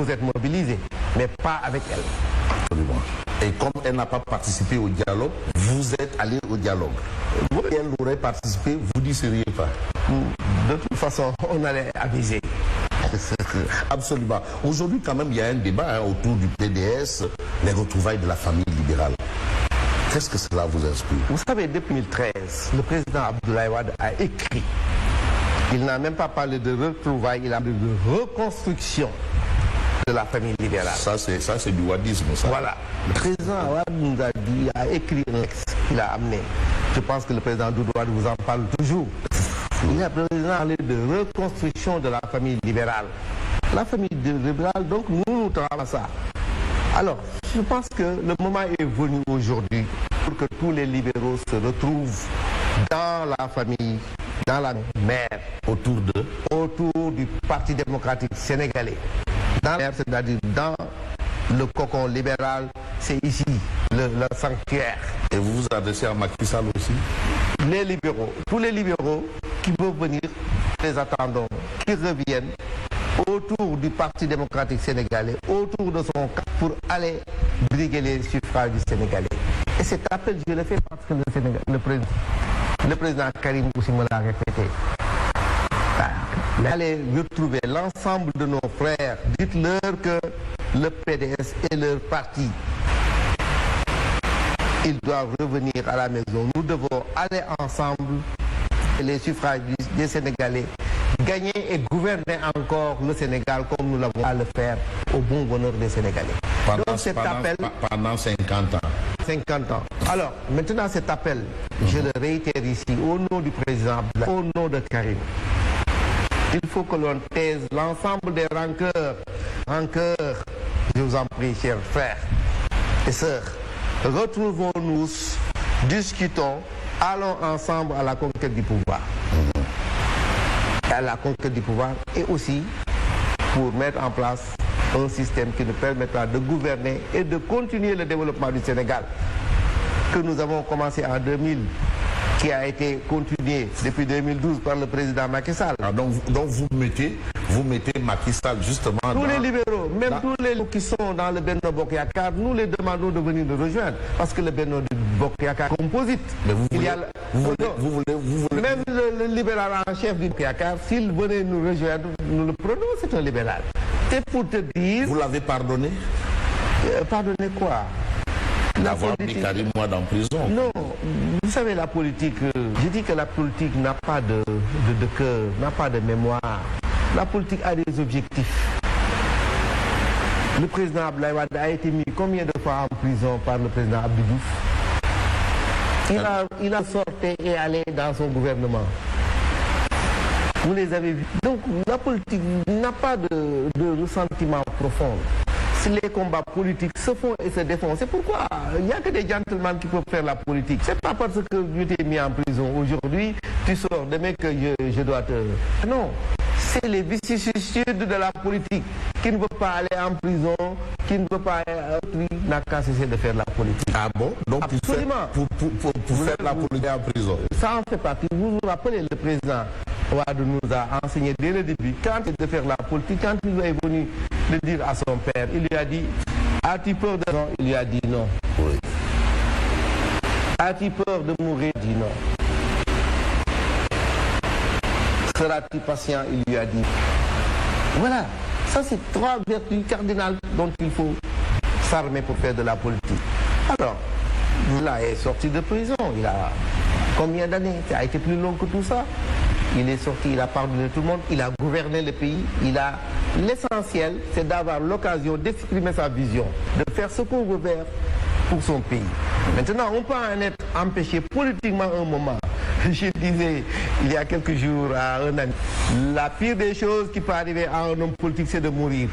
vous êtes mobilisés, mais pas avec elle. Absolument. Et comme elle n'a pas participé au dialogue, vous êtes allé au dialogue. Si elle aurait participé, vous n'y seriez pas. De toute façon, on allait aviser. Absolument. Aujourd'hui, quand même, il y a un débat autour du PDS, les retrouvailles de la famille libérale. Qu'est-ce que cela vous inspire? Vous savez, depuis 2013, le président Abdoulaye Wade a écrit. Il n'a même pas parlé de retrouvailles, il a parlé de reconstruction de la famille libérale. Ça, c'est du wadisme, ça. Voilà. Le président Wade nous a dit, a écrit un texte qu'il a amené. Je pense que le président Doudou Wade vous en parle toujours. Il a parlé de reconstruction de la famille libérale. La famille libérale, donc nous travaillons ça. Alors, je pense que le moment est venu aujourd'hui pour que tous les libéraux se retrouvent dans la famille, dans la mère, autour du Parti démocratique sénégalais. Dans la mère, c'est-à-dire dans le cocon libéral, c'est ici, le sanctuaire. Et vous vous adressez à Macky Sall aussi? Les libéraux, tous les libéraux qui peuvent venir, les attendons, qui reviennent autour du Parti démocratique sénégalais, autour de son camp, pour aller briguer les suffrages du Sénégalais. Et cet appel, je le fais parce que le président Karim aussi me l'a répété. Allez retrouver l'ensemble de nos frères. Dites-leur que le PDS est leur parti. Ils doivent revenir à la maison. Nous devons aller ensemble, les suffrages des Sénégalais, gagner et gouverner encore le Sénégal comme nous l'avons à le faire au bon bonheur des Sénégalais. Pendant 50 ans. 50 ans. Alors, maintenant cet appel, je le réitère ici, au nom du président Abdoulaye, au nom de Karim. Il faut que l'on taise l'ensemble des rancœurs. Rancœurs, je vous en prie, chers frères et sœurs. Retrouvons-nous, discutons, allons ensemble à la conquête du pouvoir. À la conquête du pouvoir et aussi pour mettre en place un système qui nous permettra de gouverner et de continuer le développement du Sénégal que nous avons commencé en 2000, qui a été continué depuis 2012 par le président Macky Sall. Ah, donc vous mettez Macky Sall justement tous les libéraux, même tous les qui sont dans le Benno Bokk Yakaar, nous les demandons de venir nous rejoindre parce que le Benno Bokk Yakaar composite. Mais vous voulez même le libéral en chef du Bokk Yakaar, s'il venait nous rejoindre, nous le prenons, c'est un libéral. C'est pour te dire... Vous l'avez pardonné? Pardonner quoi? D'avoir mis Karim Wade en prison. Non, vous savez la politique, je dis que la politique n'a pas de cœur, n'a pas de mémoire. La politique a des objectifs. Le président Abdoulaye Wade a été mis combien de fois en prison par le président Abdou Diouf? Il a sorti et allé dans son gouvernement. Vous les avez vus. Donc la politique n'a pas de ressentiment profond. Si les combats politiques se font et se défendent, c'est pourquoi il n'y a que des gentlemen qui peuvent faire la politique. C'est pas parce que je t'ai mis en prison aujourd'hui, tu sors demain que je dois te... Non, c'est les vicissitudes de la politique. Qui ne veut pas aller en prison, qui ne veut pas aller, n'a qu'à cesser de faire la politique. Ah bon? Donc absolument. Pour faire la politique en prison. Ça en fait partie. Vous vous rappelez, le président Wade nous a enseigné dès le début, quand il de faire la politique, quand il est venu de dire à son père, il lui a dit, as-tu peur de non? Il lui a dit non. Oui. As-tu peur de mourir? Il dit non. Seras-tu patient? Il lui a dit. Voilà, ça c'est trois vertus cardinales dont il faut s'armer pour faire de la politique. Alors, là, il est sorti de prison, il a combien d'années? Ça a été plus long que tout ça. Il est sorti, il a pardonné tout le monde, il a gouverné le pays, l'essentiel, c'est d'avoir l'occasion d'exprimer sa vision, de faire ce qu'on veut faire pour son pays. Maintenant, on peut en être empêché politiquement un moment. Je disais, il y a quelques jours à un ami, la pire des choses qui peut arriver à un homme politique, c'est de mourir.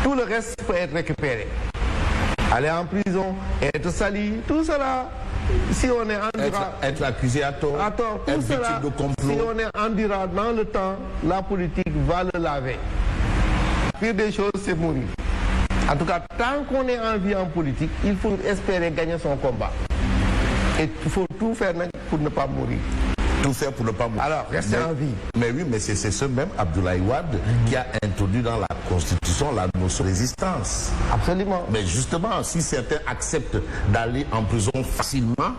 Tout le reste peut être récupéré. Aller en prison, être sali, tout cela... Si on est endurant, être accusé à tort, tout cela, de complot. Si on est endurant dans le temps, la politique va le laver. La pire des choses, c'est mourir. En tout cas, tant qu'on est en vie en politique, il faut espérer gagner son combat. Et il faut tout faire pour ne pas mourir. Tout faire pour ne pas mourir. Alors, rester en vie. Mais oui, mais c'est ce même Abdoulaye Wade qui a introduit dans la Constitution la notion de résistance. Absolument. Mais justement, si certains acceptent d'aller en prison facilement,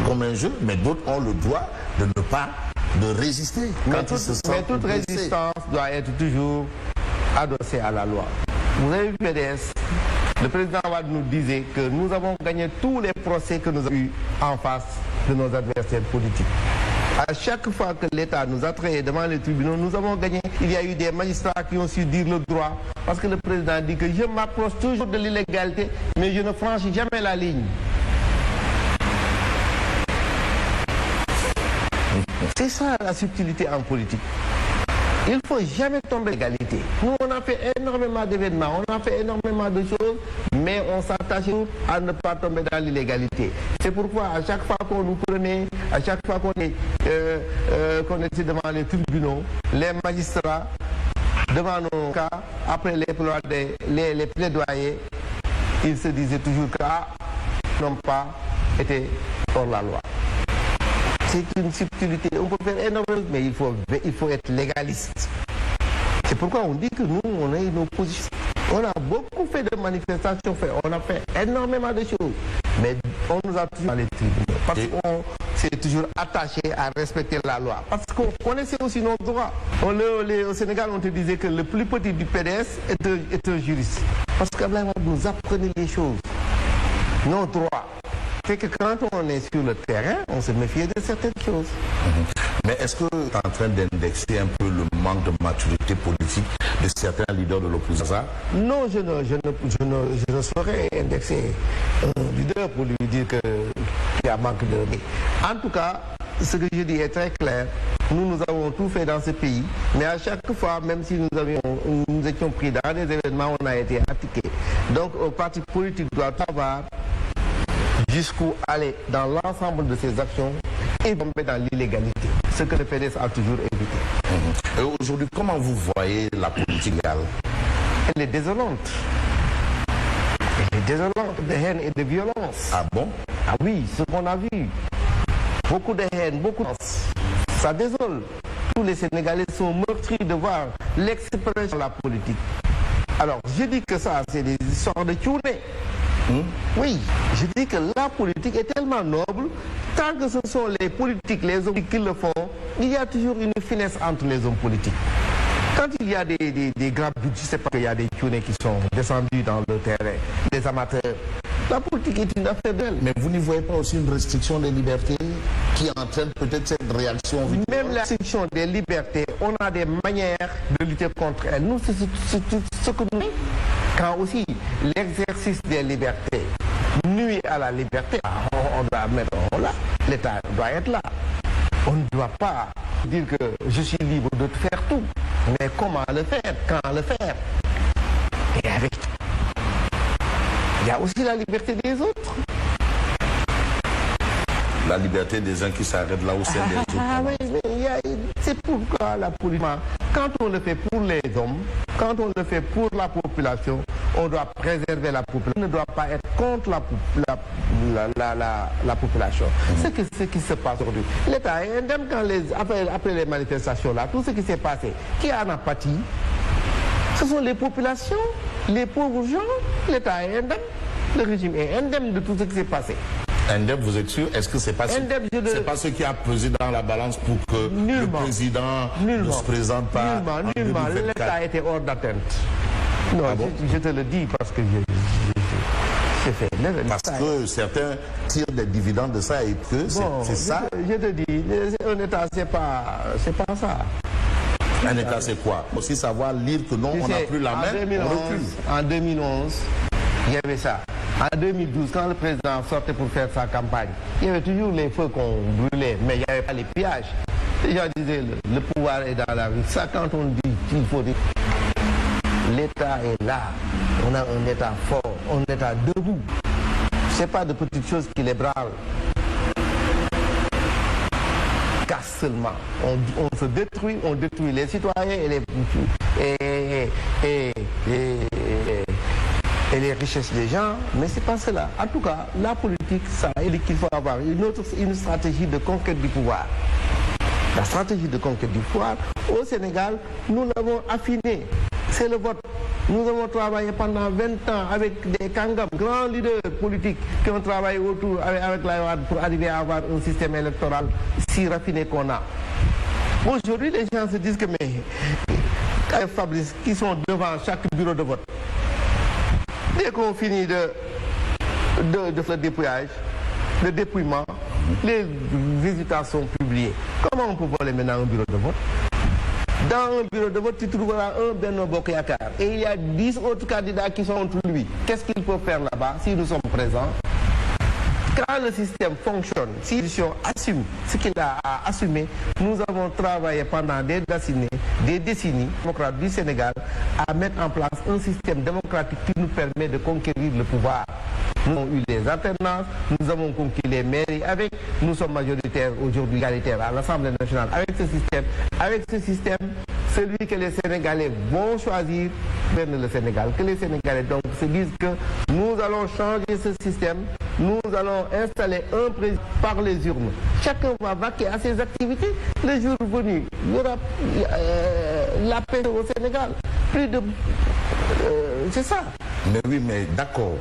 comme un jeu, mais d'autres ont le droit de ne pas résister. Mais toute résistance doit être toujours adossée à la loi. Vous avez vu PDS, le président Wade nous disait que nous avons gagné tous les procès que nous avons eu en face de nos adversaires politiques. À chaque fois que l'État nous a traînés devant les tribunaux, nous avons gagné. Il y a eu des magistrats qui ont su dire le droit. Parce que le président dit que je m'approche toujours de l'illégalité, mais je ne franchis jamais la ligne. C'est ça la subtilité en politique. Il ne faut jamais tomber l'égalité. Nous, on a fait énormément d'événements, on a fait énormément de choses, mais on s'attache à ne pas tomber dans l'illégalité. C'est pourquoi à chaque fois qu'on nous prenait, à chaque fois qu'on était devant les tribunaux, les magistrats, devant nos cas, après les plaidoyers, ils se disaient toujours qu'ils n'ont pas été hors la loi. C'est une subtilité. On peut faire énormément, mais il faut être légaliste. C'est pourquoi on dit que nous, on a une opposition. On a beaucoup fait de manifestations, on a fait énormément de choses. Mais on nous a toujours dans les tribunaux. Parce qu'on s'est toujours attaché à respecter la loi. Parce qu'on connaissait aussi nos droits. Au Sénégal, on te disait que le plus petit du PDS est un juriste. Parce qu'Abdoulaye Wade nous apprenait les choses. Nos droits. C'est que quand on est sur le terrain, on se méfie de certaines choses. Mais est-ce que tu es en train d'indexer un peu le manque de maturité politique de certains leaders de l'opposition? Non, je ne saurais indexer un leader pour lui dire qu'il y a manque de... En tout cas, ce que je dis est très clair. Nous avons tout fait dans ce pays, mais à chaque fois, même si nous étions pris dans des événements, on a été attaqués. Donc, le parti politique doit avoir jusqu'où aller dans l'ensemble de ses actions et tomber dans l'illégalité. Ce que le PDS a toujours évité. Et aujourd'hui, comment vous voyez la politique légale? Elle est désolante. Elle est désolante de haine et de violence. Ah bon? Ah oui, ce qu'on a vu. Beaucoup de haine, beaucoup de violence. Ça désole. Tous les Sénégalais sont meurtris de voir l'expression de la politique. Alors, je dis que ça, c'est des histoires de tchouné. Oui, je dis que la politique est tellement noble, tant que ce sont les politiques, les hommes qui le font, il y a toujours une finesse entre les hommes politiques. Quand il y a des grands budgets, c'est parce qu'il y a des tchounes qui sont descendus dans le terrain, des amateurs. La politique est une affaire d'elle. Mais vous n'y voyez pas aussi une restriction des libertés qui entraîne peut-être cette réaction? Même la restriction des libertés, on a des manières de lutter contre elle. Nous, c'est ce que nous... Quand aussi l'exercice des libertés nuit à la liberté, on doit mettre là. L'État doit être là. On ne doit pas dire que je suis libre de faire tout. Mais comment le faire? Quand le faire? Et avec. Il y a aussi la liberté des autres. La liberté des uns qui s'arrêtent là où c'est des autres. Ah oui, c'est pourquoi la politique, quand on le fait pour les hommes, quand on le fait pour la population, on doit préserver la population. On ne doit pas être contre la population. C'est ce qui se passe aujourd'hui. L'État est indemne après les manifestations là, tout ce qui s'est passé. Qui en a pâti? Ce sont les populations, les pauvres gens. L'État est indemne. Le régime est indemne de tout ce qui s'est passé. Indemne, vous êtes sûr? Est-ce que c'est pas ce qui a pesé dans la balance pour que le président ne se présente pas? Nullement. L'État était hors d'atteinte. Non, ah bon? je te le dis parce que j'ai fait. Parce que certains tirent des dividendes de ça et que c'est ça. Je te dis, un État, c'est pas ça. Un État, c'est quoi? Aussi savoir lire que non, on n'a plus la main, on recule. En 2011, il y avait ça. En 2012, quand le président sortait pour faire sa campagne, il y avait toujours les feux qu'on brûlait, mais il n'y avait pas les pillages. Les gens disaient, le pouvoir est dans la rue. Ça, quand on dit qu'il faut dire, l'État est là. On a un État fort, un État debout. Ce n'est pas de petites choses qui les branlent. Casse seulement. On se détruit, on détruit les citoyens et les richesses des gens, mais c'est pas cela. En tout cas, la politique, ça, il faut avoir une stratégie de conquête du pouvoir. La stratégie de conquête du pouvoir, au Sénégal, nous l'avons affinée. C'est le vote. Nous avons travaillé pendant 20 ans avec des Kangam, grands leaders politiques qui ont travaillé autour avec la pour arriver à avoir un système électoral si raffiné qu'on a. Aujourd'hui, les gens se disent que mais Fabrice, qui sont devant chaque bureau de vote. Dès qu'on finit de le dépouillage, le dépouillement, les résultats sont publiés. Comment on peut voler maintenant un bureau de vote? Dans un bureau de vote, tu trouveras un Benno Bokk Yakaar. Et il y a 10 autres candidats qui sont entre lui. Qu'est-ce qu'il peut faire là-bas si nous sommes présents? Quand le système fonctionne, si l'opposition assume ce qu'il a à assumer, nous avons travaillé pendant des décennies, démocrates du Sénégal, à mettre en place un système démocratique qui nous permet de conquérir le pouvoir. Nous avons eu les alternances, nous avons conquis les mairies nous sommes majoritaires aujourd'hui égalitaires à l'Assemblée nationale avec ce système, celui que les Sénégalais vont choisir, le Sénégal, que les Sénégalais donc se disent que nous allons changer ce système, nous allons installer un président par les urnes. Chacun va vaquer à ses activités. Le jour venu, il y aura la paix au Sénégal. C'est ça. Mais oui, mais d'accord.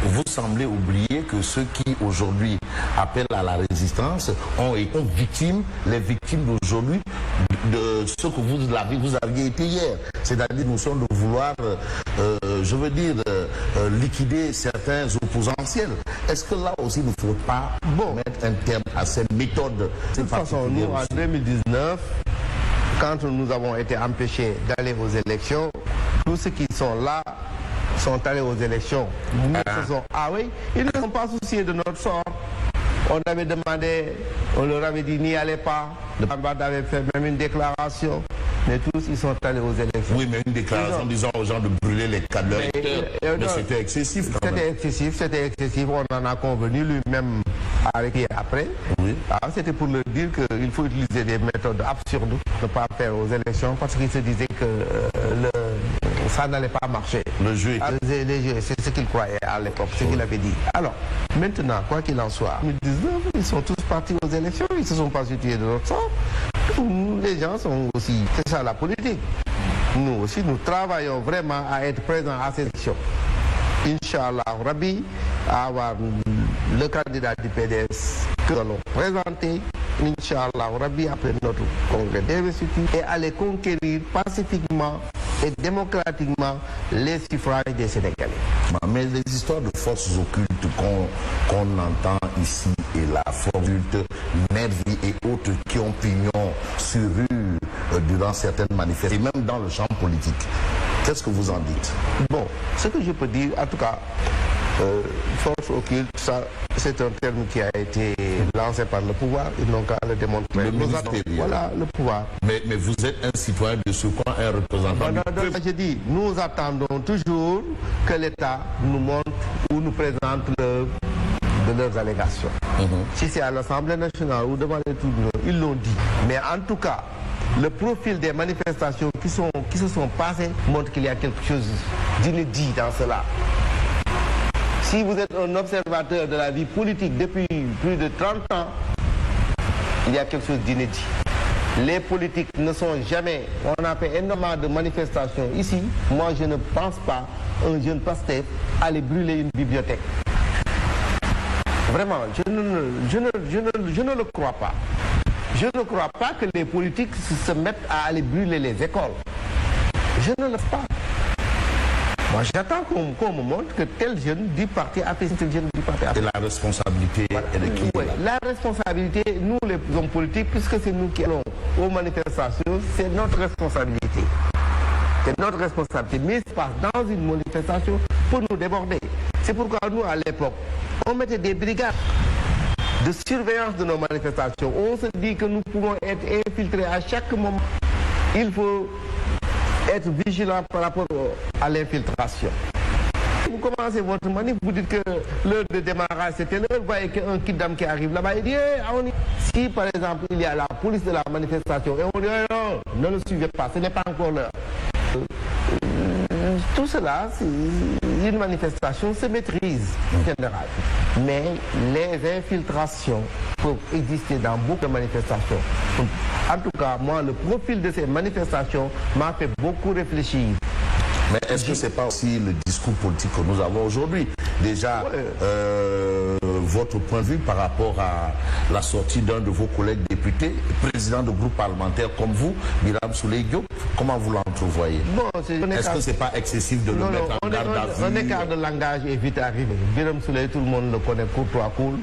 Vous semblez oublier que ceux qui aujourd'hui appellent à la résistance ont été victimes, les victimes d'aujourd'hui, de ce que vous aviez été hier. C'est-à-dire nous sommes de vouloir, liquider certains opposentiels. Est-ce que là aussi il ne faut pas mettre un terme à ces méthodes? De toute façon, nous en 2019, quand nous avons été empêchés d'aller aux élections, tous ceux qui sont là sont allés aux élections. Ils ne sont pas souciés de notre sort. On avait demandé, on leur avait dit n'y allez pas. Le Bambad avait fait même une déclaration, mais tous ils sont allés aux élections. Oui, mais une déclaration disant aux gens de brûler les cadres électeurs, mais c'était excessif quand même. C'était excessif, on en a convenu lui-même arrêté après. Oui. C'était pour leur dire qu'il faut utiliser des méthodes absurdes, ne pas faire aux élections, parce qu'ils se disaient que ça n'allait pas marcher. Le jeu était... C'est ce qu'il croyait à l'époque, ce qu'il avait dit. Alors, maintenant, quoi qu'il en soit, en 2019, ils sont tous partis aux élections, ils ne se sont pas situés de notre sort. Les gens sont aussi... C'est ça la politique. Nous aussi, nous travaillons vraiment à être présents à ces élections. Inch'Allah, Rabbi, à avoir le candidat du PDS que nous allons présenter, Inch'Allah, Rabbi, après notre congrès d'investiture, et aller conquérir pacifiquement et démocratiquement les suffrages des Sénégalais. Mais les histoires de forces occultes qu'on entend ici et là, forces occultes, nervis et autres qui ont pignon sur rue durant certaines manifestations, et même dans le champ politique, qu'est-ce que vous en dites? Bon, ce que je peux dire, en tout cas, force occulte, ça, c'est un terme qui a été lancé par le pouvoir, ils n'ont qu'à le démontrer. Le ministériel. Voilà, le pouvoir. Mais vous êtes un citoyen de ce coin, un représentant du peuple. Je dis, nous attendons toujours que l'État nous montre ou nous présente l'œuvre de leurs allégations. Si c'est à l'Assemblée nationale ou devant les tribunaux, ils l'ont dit. Mais en tout cas, le profil des manifestations qui se sont passées montre qu'il y a quelque chose d'inédit dans cela. Si vous êtes un observateur de la vie politique depuis plus de 30 ans, il y a quelque chose d'inédit. Les politiques ne sont jamais... On a fait énormément de manifestations ici. Moi, je ne pense pas un jeune pasteur aller brûler une bibliothèque. Vraiment, je ne le crois pas. Je ne crois pas que les politiques se mettent à aller brûler les écoles. Je ne le sais pas. Moi, j'attends qu'on me montre que tel jeune du parti a fait tel jeune du parti a fait. Et la responsabilité est de qui? La responsabilité, nous les hommes politiques, puisque c'est nous qui allons aux manifestations, c'est notre responsabilité. C'est notre responsabilité. Mais ce qui se passe dans une manifestation pour nous déborder. C'est pourquoi nous, à l'époque, on mettait des brigades de surveillance de nos manifestations. On se dit que nous pouvons être infiltrés à chaque moment. Il faut être vigilant par rapport à l'infiltration. Vous commencez votre manif, vous dites que l'heure de démarrage c'était l'heure, vous voyez qu'un kidam qui arrive là-bas, il dit si par exemple il y a la police de la manifestation et on dit non, ne le suivez pas, ce n'est pas encore l'heure. Tout cela, une manifestation se maîtrise en général. Mais les infiltrations peuvent exister dans beaucoup de manifestations. Donc, en tout cas, moi, le profil de ces manifestations m'a fait beaucoup réfléchir. Mais est-ce que ce n'est pas aussi le discours politique que nous avons aujourd'hui? Déjà, votre point de vue par rapport à la sortie d'un de vos collègues députés, président de groupe parlementaire comme vous, Birame Souleye Diop, comment vous l'entrevoyez? Bon, est-ce que ce n'est pas excessif de le mettre en garde à vue? Un écart de langage est vite arrivé. Birame Souleye, tout le monde le connaît, courtois, cool.